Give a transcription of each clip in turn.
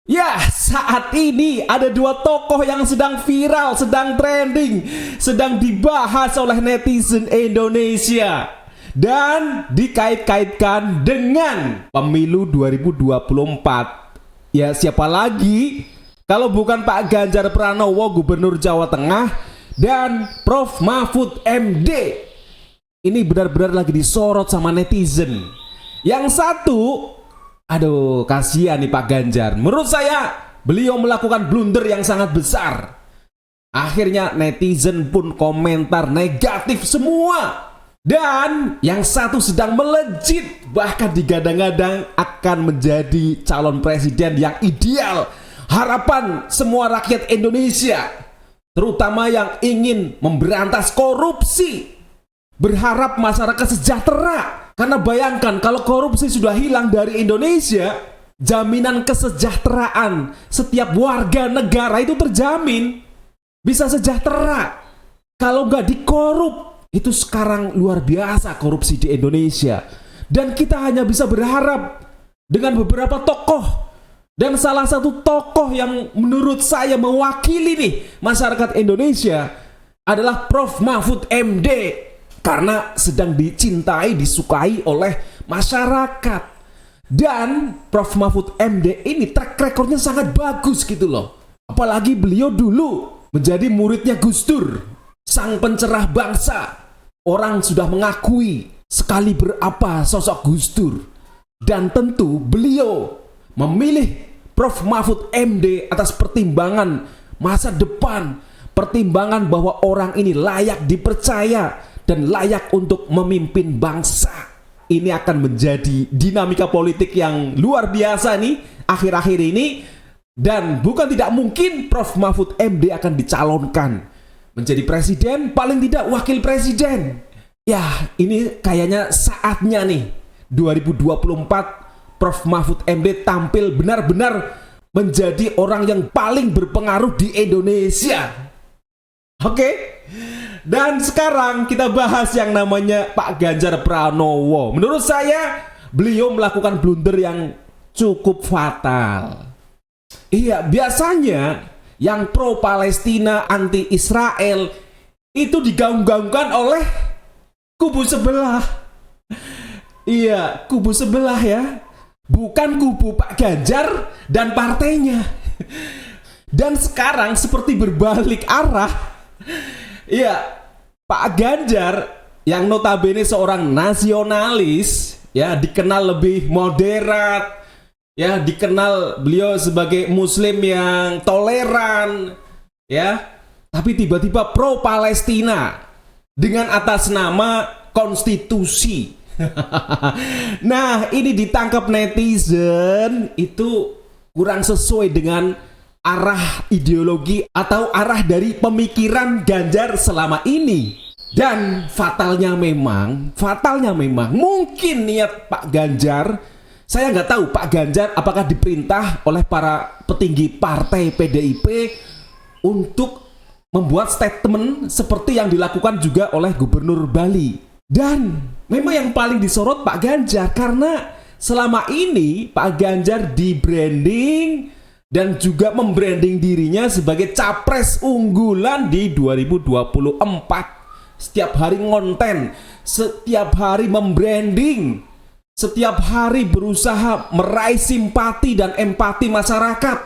Ya, saat ini ada dua tokoh yang sedang viral, sedang trending, sedang dibahas oleh netizen Indonesia dan dikait-kaitkan dengan pemilu 2024. Ya, siapa lagi kalau bukan Pak Ganjar Pranowo, Gubernur Jawa Tengah, dan Prof Mahfud MD. Ini benar-benar lagi disorot sama netizen. Yang satu, aduh, kasihan nih Pak Ganjar. Menurut saya, beliau melakukan blunder yang sangat besar. Akhirnya netizen pun komentar negatif semua. Dan yang satu sedang melejit, bahkan digadang-gadang akan menjadi calon presiden yang ideal. Harapan semua rakyat Indonesia, terutama yang ingin memberantas korupsi, berharap masyarakat sejahtera. Karena bayangkan kalau korupsi sudah hilang dari Indonesia, jaminan kesejahteraan setiap warga negara itu terjamin. Bisa sejahtera. Kalau nggak dikorup, itu sekarang luar biasa korupsi di Indonesia. Dan kita hanya bisa berharap dengan beberapa tokoh. Dan salah satu tokoh yang menurut saya mewakili nih masyarakat Indonesia adalah Prof Mahfud MD. Karena sedang dicintai, disukai oleh masyarakat. Dan Prof Mahfud MD ini track recordnya sangat bagus gitu loh. Apalagi beliau dulu menjadi muridnya Gus Dur, sang pencerah bangsa. Orang sudah mengakui sekali berapa sosok Gus Dur. Dan tentu beliau memilih Prof Mahfud MD atas pertimbangan masa depan, pertimbangan bahwa orang ini layak dipercaya dan layak untuk memimpin bangsa. Ini akan menjadi dinamika politik yang luar biasa nih akhir-akhir ini. Dan bukan tidak mungkin Prof Mahfud MD akan dicalonkan menjadi presiden, paling tidak wakil presiden. Ya, ini kayaknya saatnya nih 2024 Prof Mahfud MD tampil benar-benar menjadi orang yang paling berpengaruh di Indonesia. Oke? Dan sekarang kita bahas yang namanya Pak Ganjar Pranowo. Menurut saya, beliau melakukan blunder yang cukup fatal. Iya, biasanya yang pro Palestina, anti Israel itu digaung-gaungkan oleh kubu sebelah. Iya, kubu sebelah ya. Bukan kubu Pak Ganjar dan partainya. Dan sekarang seperti berbalik arah. Iya, Pak Ganjar yang notabene seorang nasionalis, ya, dikenal lebih moderat, ya, dikenal beliau sebagai muslim yang toleran, ya, tapi tiba-tiba pro Palestina dengan atas nama konstitusi. Nah, ini ditangkap netizen itu kurang sesuai dengan arah ideologi atau arah dari pemikiran Ganjar selama ini. Dan fatalnya memang mungkin niat Pak Ganjar, saya nggak tahu Pak Ganjar apakah diperintah oleh para petinggi partai PDIP untuk membuat statement seperti yang dilakukan juga oleh Gubernur Bali. Dan memang yang paling disorot Pak Ganjar karena selama ini Pak Ganjar di branding dan juga membranding dirinya sebagai capres unggulan di 2024. Setiap hari ngonten, setiap hari membranding, setiap hari berusaha meraih simpati dan empati masyarakat.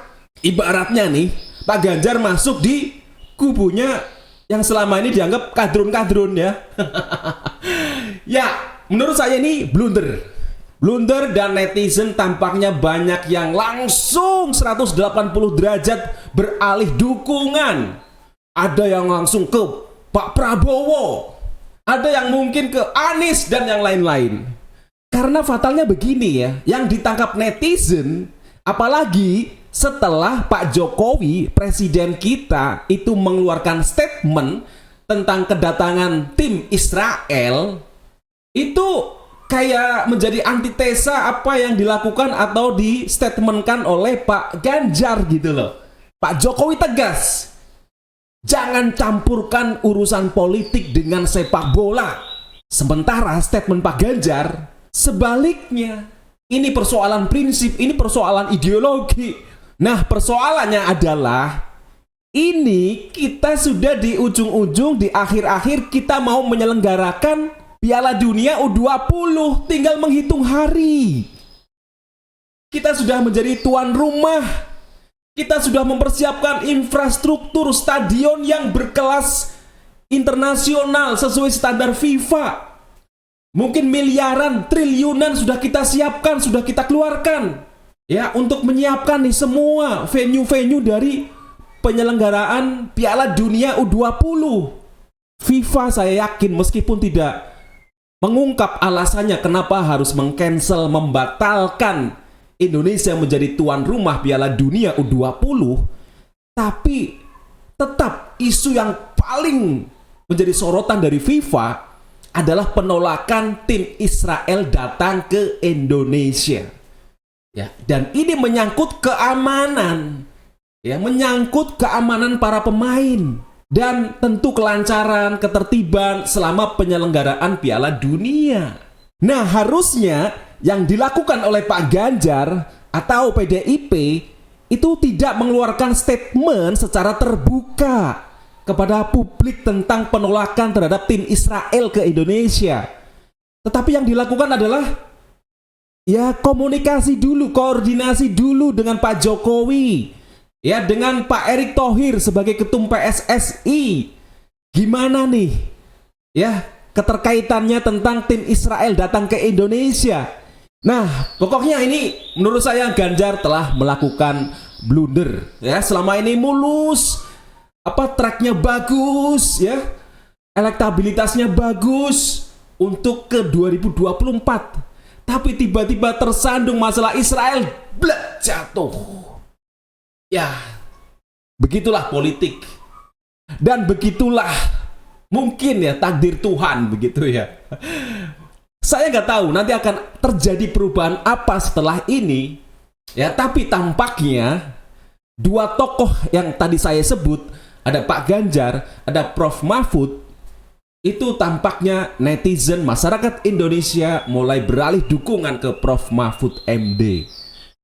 Ibaratnya nih, Pak Ganjar masuk di kubunya yang selama ini dianggap kadrun-kadrun ya. Ya, menurut saya ini blunder. Blunder dan netizen tampaknya banyak yang langsung 180 derajat beralih dukungan. Ada yang langsung ke Pak Prabowo. Ada yang mungkin ke Anies dan yang lain-lain. Karena fatalnya begini ya, yang ditangkap netizen, apalagi setelah Pak Jokowi, presiden kita, itu mengeluarkan statement tentang kedatangan tim Israel, itu kayak menjadi antitesa apa yang dilakukan atau di statementkan oleh Pak Ganjar gitu loh. Pak Jokowi tegas, jangan campurkan urusan politik dengan sepak bola. Sementara statement Pak Ganjar sebaliknya, ini persoalan prinsip, ini persoalan ideologi. Nah, persoalannya adalah ini kita sudah di ujung-ujung, di akhir-akhir kita mau menyelenggarakan Piala Dunia U20, tinggal menghitung hari. Kita sudah menjadi tuan rumah. Kita sudah mempersiapkan infrastruktur stadion yang berkelas internasional sesuai standar FIFA. Mungkin miliaran, triliunan sudah kita siapkan, sudah kita keluarkan. Ya, untuk menyiapkan nih semua venue-venue dari penyelenggaraan Piala Dunia U20. FIFA saya yakin meskipun tidak mengungkap alasannya kenapa harus meng-cancel, membatalkan Indonesia menjadi tuan rumah Piala Dunia U20, tapi tetap isu yang paling menjadi sorotan dari FIFA adalah penolakan tim Israel datang ke Indonesia. Ya, dan ini menyangkut keamanan. Ya, menyangkut keamanan para pemain dan tentu kelancaran, ketertiban selama penyelenggaraan Piala Dunia. Nah, harusnya yang dilakukan oleh Pak Ganjar atau PDIP itu tidak mengeluarkan statement secara terbuka kepada publik tentang penolakan terhadap tim Israel ke Indonesia. Tetapi yang dilakukan adalah ya komunikasi dulu, koordinasi dulu dengan Pak Jokowi. Ya, dengan Pak Erick Thohir sebagai ketum PSSI. Gimana nih? Ya, keterkaitannya tentang tim Israel datang ke Indonesia. Nah, pokoknya ini menurut saya Ganjar telah melakukan blunder. Ya, selama ini mulus, tracknya bagus, ya, elektabilitasnya bagus untuk ke 2024. Tapi tiba-tiba tersandung masalah Israel, blek, jatuh. Ya, begitulah politik. Dan begitulah mungkin ya takdir Tuhan, begitu ya. Saya nggak tahu nanti akan terjadi perubahan apa setelah ini. Ya, tapi tampaknya dua tokoh yang tadi saya sebut, ada Pak Ganjar, ada Prof. Mahfud, itu tampaknya netizen masyarakat Indonesia mulai beralih dukungan ke Prof. Mahfud MD.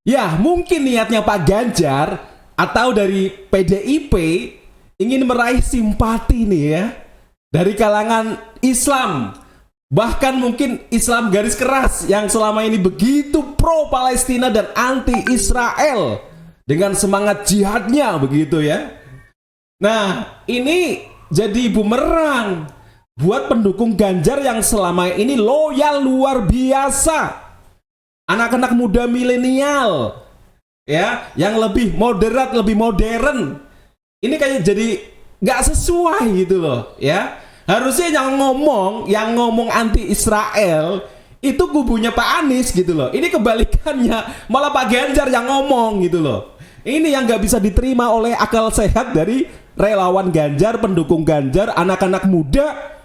Ya, mungkin niatnya Pak Ganjar atau dari PDIP ingin meraih simpati nih ya dari kalangan Islam. Bahkan mungkin Islam garis keras yang selama ini begitu pro Palestina dan anti Israel dengan semangat jihadnya begitu ya. Nah, ini jadi bumerang buat pendukung Ganjar yang selama ini loyal luar biasa. Anak-anak muda milenial ya, yang lebih moderat, lebih modern. Ini kayak jadi nggak sesuai gitu loh ya. Harusnya yang ngomong anti Israel itu kubunya Pak Anies gitu loh. Ini kebalikannya, malah Pak Ganjar yang ngomong gitu loh. Ini yang nggak bisa diterima oleh akal sehat dari relawan Ganjar, pendukung Ganjar, anak-anak muda,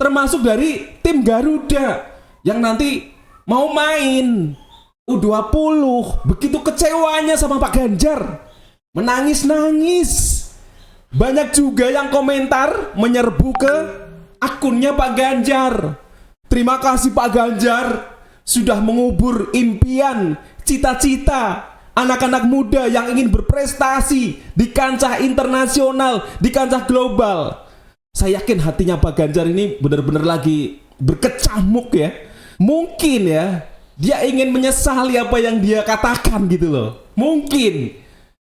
termasuk dari tim Garuda yang nanti mau main U20. Begitu kecewanya sama Pak Ganjar, menangis-nangis. Banyak juga yang komentar menyerbu ke akunnya Pak Ganjar. Terima kasih Pak Ganjar sudah mengubur impian, cita-cita anak-anak muda yang ingin berprestasi di kancah internasional, di kancah global. Saya yakin hatinya Pak Ganjar ini benar-benar lagi berkecamuk ya. Mungkin ya, dia ingin menyesali apa yang dia katakan gitu loh. Mungkin.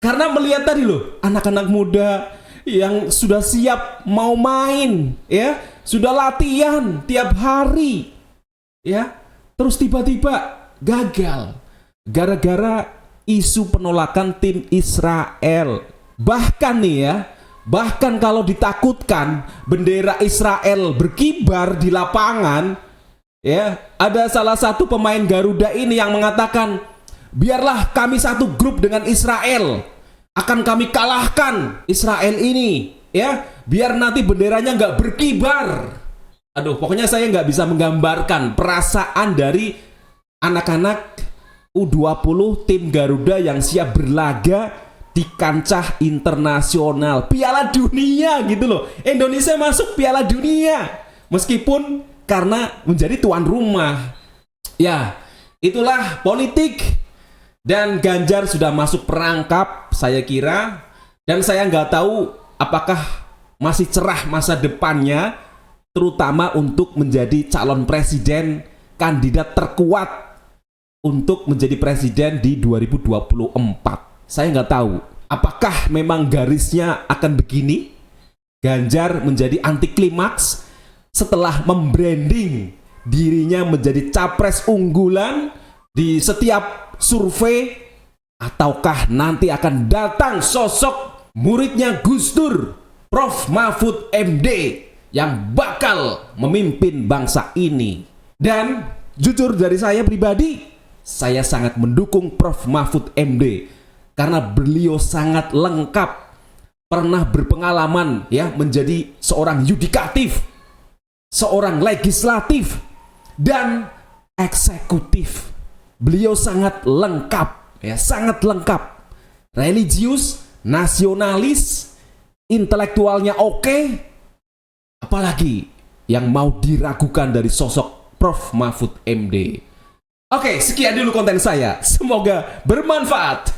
Karena melihat tadi loh, anak-anak muda yang sudah siap mau main ya, sudah latihan tiap hari ya, terus tiba-tiba gagal gara-gara isu penolakan tim Israel. Bahkan nih ya, bahkan kalau ditakutkan bendera Israel berkibar di lapangan ya, ada salah satu pemain Garuda ini yang mengatakan, biarlah kami satu grup dengan Israel, akan kami kalahkan Israel ini ya, biar nanti benderanya nggak berkibar. Aduh, pokoknya saya nggak bisa menggambarkan perasaan dari anak-anak U20 tim Garuda yang siap berlaga di kancah internasional Piala Dunia gitu loh. Indonesia masuk Piala Dunia meskipun karena menjadi tuan rumah. Ya, itulah politik. Dan Ganjar sudah masuk perangkap, saya kira. Dan saya nggak tahu apakah masih cerah masa depannya, terutama untuk menjadi calon presiden, kandidat terkuat untuk menjadi presiden di 2024. Saya nggak tahu apakah memang garisnya akan begini. Ganjar menjadi anti klimaks setelah membranding dirinya menjadi capres unggulan di setiap survei, ataukah nanti akan datang sosok muridnya Gus Dur, Prof. Mahfud MD, yang bakal memimpin bangsa ini. Dan jujur dari saya pribadi, saya sangat mendukung Prof. Mahfud MD karena beliau sangat lengkap, pernah berpengalaman ya menjadi seorang yudikatif, seorang legislatif, dan eksekutif. Beliau sangat lengkap, ya sangat lengkap. Religius, nasionalis, intelektualnya oke. Apalagi yang mau diragukan dari sosok Prof. Mahfud MD. Oke, sekian dulu konten saya. Semoga bermanfaat.